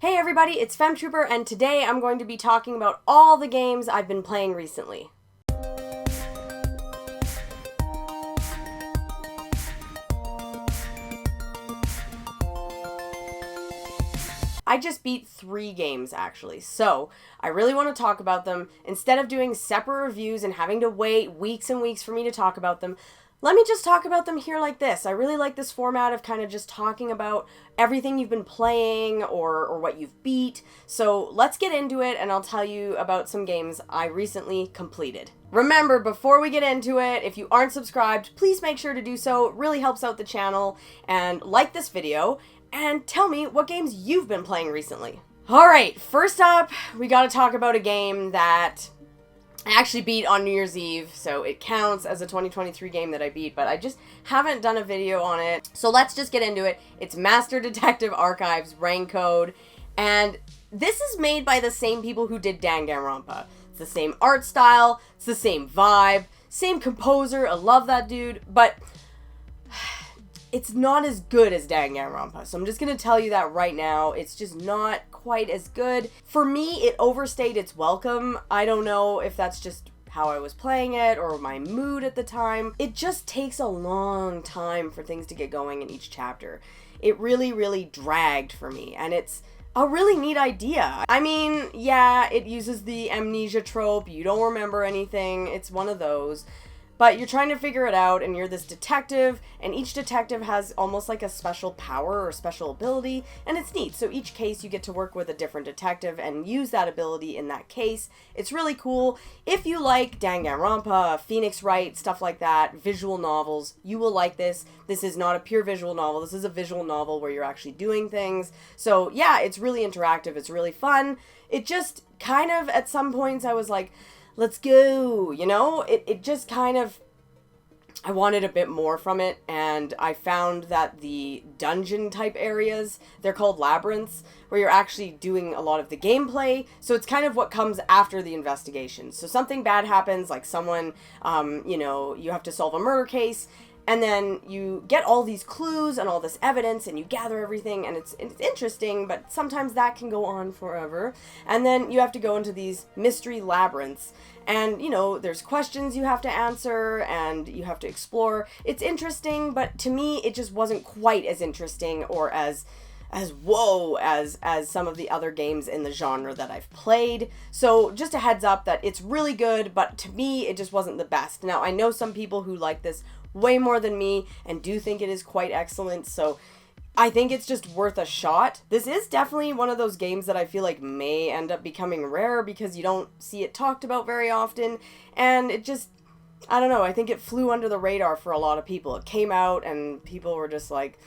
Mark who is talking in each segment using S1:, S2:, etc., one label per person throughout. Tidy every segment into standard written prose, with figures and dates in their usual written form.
S1: Hey everybody, it's Femtrooper, and today I'm going to be talking about all the games I've been playing recently. I just beat 3 games actually, so I really want to talk about them. Instead of doing separate reviews and having to wait weeks and weeks for me to talk about them, let me just talk about them here like this. I really like this format of kind of just talking about everything you've been playing or what you've beat. So let's get into it and I'll tell you about some games I recently completed. Remember, before we get into it, if you aren't subscribed, please make sure to do so. It really helps out the channel. And like this video and tell me what games you've been playing recently. Alright, first up, we gotta talk about a game that I actually beat on New Year's Eve, so it counts as a 2023 game that I beat, but I just haven't done a video on it. So let's just get into it. It's Master Detective Archives Rain Code, and this is made by the same people who did Danganronpa. It's the same art style, it's the same vibe, same composer, I love that dude, but it's not as good as Danganronpa, so I'm just gonna tell you that right now. It's just not quite as good. For me, it overstayed its welcome. I don't know if that's just how I was playing it or my mood at the time. It just takes a long time for things to get going in each chapter. It really dragged for me, and it's a really neat idea. I mean, yeah, it uses the amnesia trope. You don't remember anything. It's one of those. But you're trying to figure it out, and you're this detective, and each detective has almost like a special power or special ability, and it's neat. So each case you get to work with a different detective and use that ability in that case. It's really cool. If you like Danganronpa, Phoenix Wright, stuff like that, visual novels, you will like this. This is not a pure visual novel. This is a visual novel where you're actually doing things. So yeah, it's really interactive. It's really fun. It just kind of, at some points I was like, let's go, you know? It just kind of, I wanted a bit more from it, and I found that the dungeon type areas, they're called labyrinths, where you're actually doing a lot of the gameplay, so it's kind of what comes after the investigation. So something bad happens, like someone, you have to solve a murder case, and then you get all these clues and all this evidence and you gather everything, and it's interesting, but sometimes that can go on forever. And then you have to go into these mystery labyrinths, and there's questions you have to answer and you have to explore. It's interesting, but to me it just wasn't quite as interesting or as whoa as some of the other games in the genre that I've played. So just a heads up that it's really good, but to me it just wasn't the best. Now I know some people who like this way more than me and do think it is quite excellent, so I think it's just worth a shot. This is definitely one of those games that I feel like may end up becoming rare because you don't see it talked about very often, and it just, I don't know, I think it flew under the radar for a lot of people. It came out and people were just like,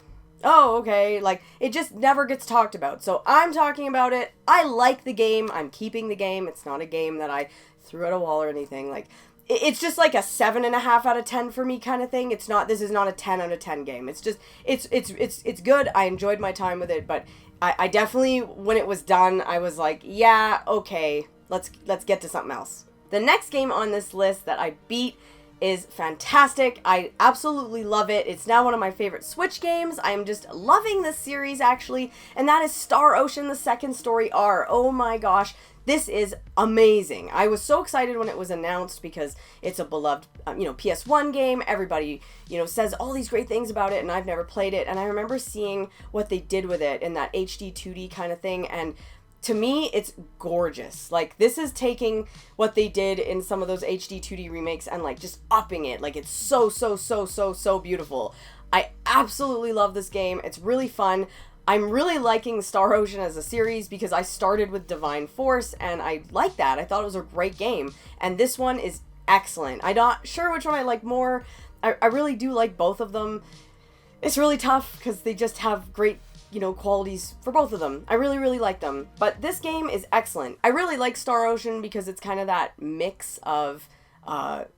S1: oh, okay, like, it just never gets talked about. So I'm talking about it. I like the game. I'm keeping the game. It's not a game that I threw at a wall or anything. Like, it's just like a 7.5 out of 10 for me kind of thing. This is not a 10 out of 10 game. It's just, it's good. I enjoyed my time with it, but I definitely, when it was done, I was like, yeah, okay, let's get to something else. The next game on this list that I beat is fantastic. I absolutely love it. It's now one of my favorite Switch games. I am just loving this series, actually, and that is Star Ocean: The Second Story R. Oh my gosh. This is amazing. I was so excited when it was announced because it's a beloved, PS1 game. Everybody, says all these great things about it, and I've never played it. And I remember seeing what they did with it in that HD 2D kind of thing, and to me, it's gorgeous. Like, this is taking what they did in some of those HD 2D remakes and, like, just upping it. Like, it's so beautiful. I absolutely love this game. It's really fun. I'm really liking Star Ocean as a series because I started with Divine Force, and I like that. I thought it was a great game, and this one is excellent. I'm not sure which one I like more. I really do like both of them. It's really tough because they just have great qualities for both of them. I really like them. But this game is excellent. I really like Star Ocean because it's kind of that mix of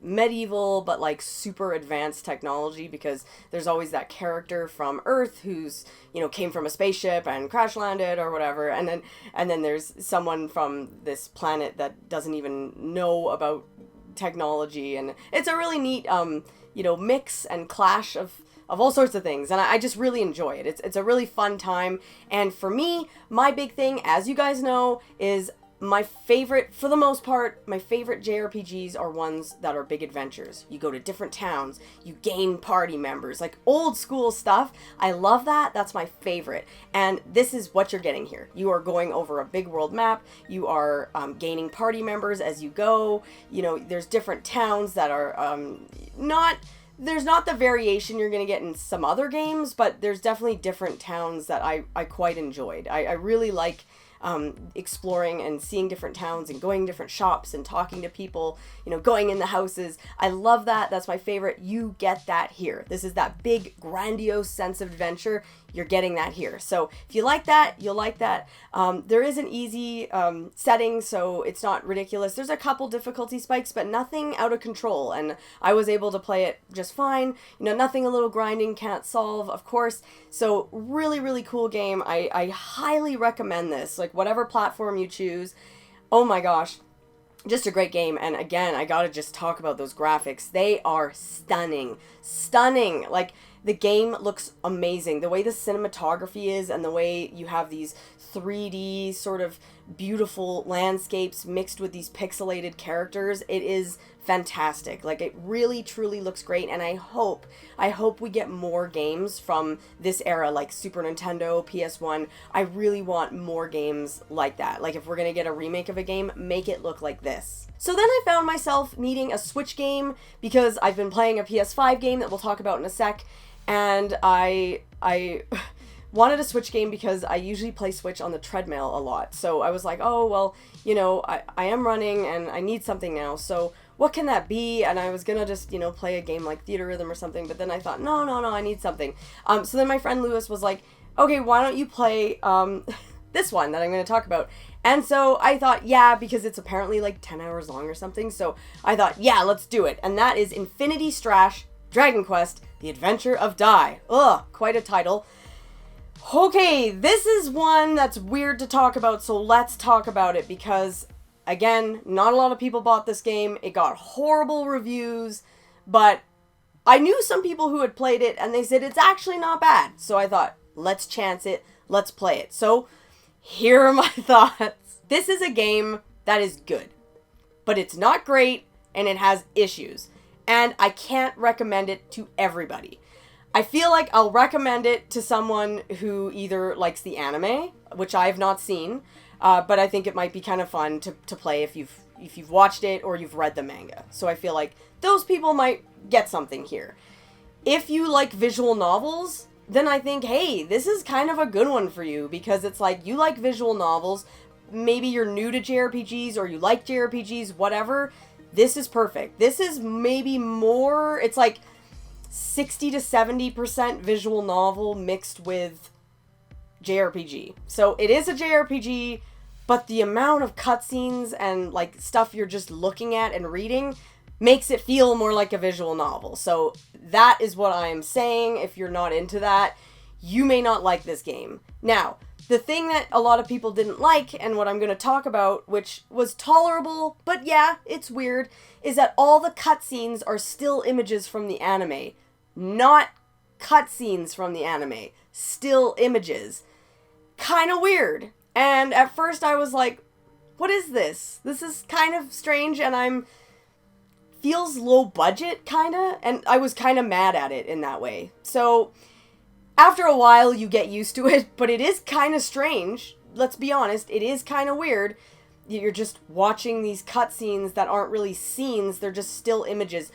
S1: medieval but like super advanced technology, because there's always that character from Earth who's came from a spaceship and crash landed or whatever, and then there's someone from this planet that doesn't even know about technology, and it's a really neat mix and clash of all sorts of things, and I just really enjoy it. It's a really fun time, and for me, my big thing, as you guys know, is my favorite, for the most part, my favorite JRPGs are ones that are big adventures. You go to different towns, you gain party members, like old school stuff. I love that. That's my favorite. And this is what you're getting here. You are going over a big world map. You are gaining party members as you go. You know, there's different towns that are there's not the variation you're going to get in some other games, but there's definitely different towns that I quite enjoyed. I really like exploring and seeing different towns and going to different shops and talking to people, you know, going in the houses. I love that. That's my favorite. You get that here. This is that big, grandiose sense of adventure. You're getting that here. So if you like that, you'll like that. There is an easy setting, so it's not ridiculous. There's a couple difficulty spikes, but nothing out of control, and I was able to play it just fine. You know, nothing a little grinding can't solve, of course. So really, really cool game. I highly recommend this. Like, whatever platform you choose, oh my gosh, just a great game. And again, I gotta just talk about those graphics. They are stunning. Stunning. Like, the game looks amazing. The way the cinematography is and the way you have these 3D sort of beautiful landscapes mixed with these pixelated characters, it is fantastic. Like, it really truly looks great, and I hope we get more games from this era, like Super Nintendo, PS1. I really want more games like that. Like, if we're gonna get a remake of a game, make it look like this. So then I found myself needing a Switch game because I've been playing a PS5 game that we'll talk about in a sec, and I wanted a Switch game because I usually play Switch on the treadmill a lot. So I was like, oh, well, you know, I am running and I need something now. So what can that be? And I was gonna just, you know, play a game like Theater Rhythm or something. But then I thought, no, I need something. So then my friend Lewis was like, okay, why don't you play this one that I'm going to talk about? And so I thought, yeah, because it's apparently like 10 hours long or something. So I thought, yeah, let's do it. And that is Infinity Strash Dragon Quest, The Adventure of Dai. Ugh, quite a title. Okay, this is one that's weird to talk about, so let's talk about it because, again, not a lot of people bought this game. It got horrible reviews, but I knew some people who had played it, and they said it's actually not bad. So I thought, let's chance it, let's play it. So here are my thoughts. This is a game that is good, but it's not great, and it has issues. And I can't recommend it to everybody. I feel like I'll recommend it to someone who either likes the anime, which I have not seen, but I think it might be kind of fun to play if you've watched it or you've read the manga. So I feel like those people might get something here. If you like visual novels, then I think, hey, this is kind of a good one for you because it's like you like visual novels, maybe you're new to JRPGs or you like JRPGs, whatever. This is perfect. This is maybe more, it's like 60 to 70% visual novel mixed with JRPG. So it is a JRPG, but the amount of cutscenes and like stuff you're just looking at and reading makes it feel more like a visual novel. So that is what I am saying. If you're not into that, you may not like this game. Now, the thing that a lot of people didn't like, and what I'm going to talk about, which was tolerable, but yeah, it's weird, is that all the cutscenes are still images from the anime. Not cutscenes from the anime. Still images. Kind of weird. And at first I was like, what is this? This is kind of strange, and feels low budget, kinda, and I was kind of mad at it in that way. So after a while, you get used to it, but it is kind of strange. Let's be honest, it is kind of weird. You're just watching these cutscenes that aren't really scenes, they're just still images.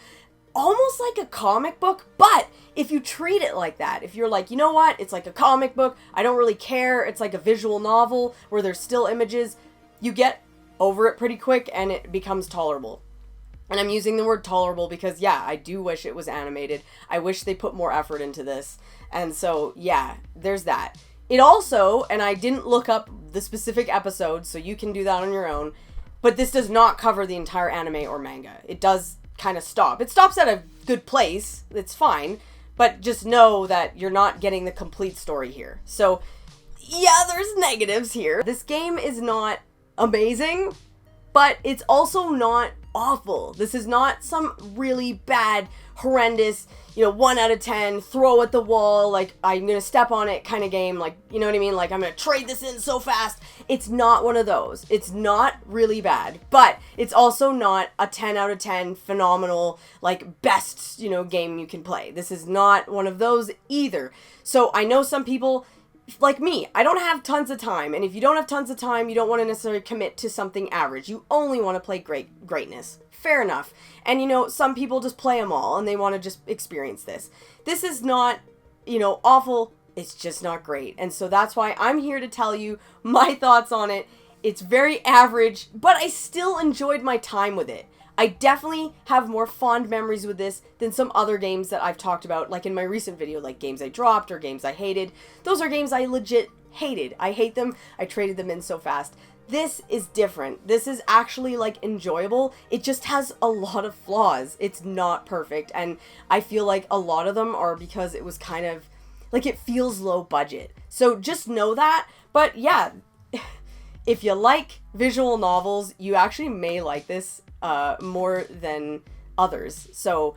S1: Almost like a comic book, but if you treat it like that, if you're like, you know what, it's like a comic book, I don't really care, it's like a visual novel where there's still images, you get over it pretty quick and it becomes tolerable. And I'm using the word tolerable because, yeah, I do wish it was animated. I wish they put more effort into this. And so, yeah, there's that. It also, and I didn't look up the specific episodes, so you can do that on your own, but this does not cover the entire anime or manga. It does kind of stop. It stops at a good place. It's fine. But just know that you're not getting the complete story here. So, yeah, there's negatives here. This game is not amazing, but it's also not awful. This is not some really bad, horrendous, 1 out of 10, throw at the wall, like, I'm gonna step on it kind of game, like, you know what I mean? Like, I'm gonna trade this in so fast. It's not one of those. It's not really bad, but it's also not a 10 out of 10 phenomenal, like, best, game you can play. This is not one of those either. So I know some people, like me, I don't have tons of time, and if you don't have tons of time, you don't want to necessarily commit to something average. You only want to play greatness. Fair enough. And some people just play them all, and they want to just experience this. This is not, awful. It's just not great. And so that's why I'm here to tell you my thoughts on it. It's very average, but I still enjoyed my time with it. I definitely have more fond memories with this than some other games that I've talked about, like in my recent video, like games I dropped or games I hated. Those are games I legit hated. I hate them. I traded them in so fast. This is different. This is actually, like, enjoyable. It just has a lot of flaws. It's not perfect, and I feel like a lot of them are because it was kind of, like, it feels low budget. So just know that, but yeah, if you like visual novels, you actually may like this more than others. So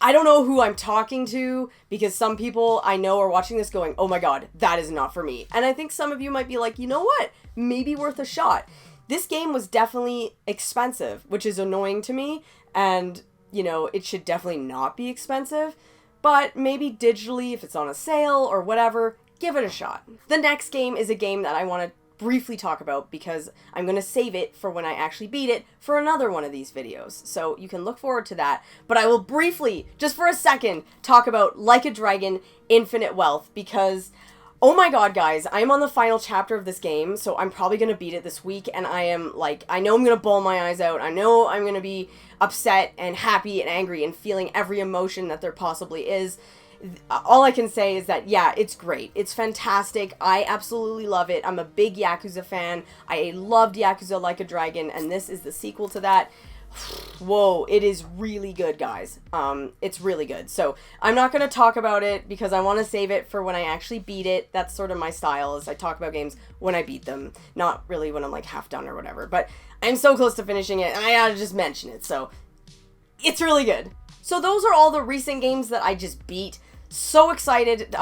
S1: I don't know who I'm talking to, because some people I know are watching this going, oh my god, that is not for me. And I think some of you might be like, you know what? Maybe worth a shot. This game was definitely expensive, which is annoying to me, and, it should definitely not be expensive, but maybe digitally, if it's on a sale or whatever, give it a shot. The next game is a game that I want to briefly talk about, because I'm going to save it for when I actually beat it for another one of these videos. So you can look forward to that. But I will briefly, just for a second, talk about Like a Dragon Infinite Wealth, because, oh my god, guys, I'm on the final chapter of this game, so I'm probably going to beat it this week, and I am, like, I know I'm going to bawl my eyes out. I know I'm going to be upset and happy and angry and feeling every emotion that there possibly is. All I can say is that, yeah, it's great. It's fantastic. I absolutely love it. I'm a big Yakuza fan. I loved Yakuza Like a Dragon, and this is the sequel to that. Whoa, it is really good, guys. It's really good. So I'm not going to talk about it because I want to save it for when I actually beat it. That's sort of my style, is I talk about games when I beat them, not really when I'm like half done or whatever. But I'm so close to finishing it, and I gotta just mention it. So it's really good. So those are all the recent games that I just beat. So excited.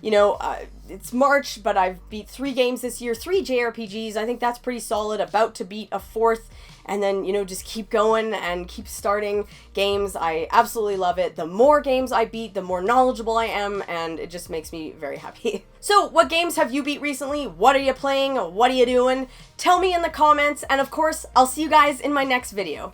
S1: It's March, but I've beat 3 games this year, 3 JRPGs. I think that's pretty solid. About to beat a 4th, and then, just keep going and keep starting games. I absolutely love it. The more games I beat, the more knowledgeable I am, and it just makes me very happy. So, what games have you beat recently? What are you playing? What are you doing? Tell me in the comments, and of course, I'll see you guys in my next video.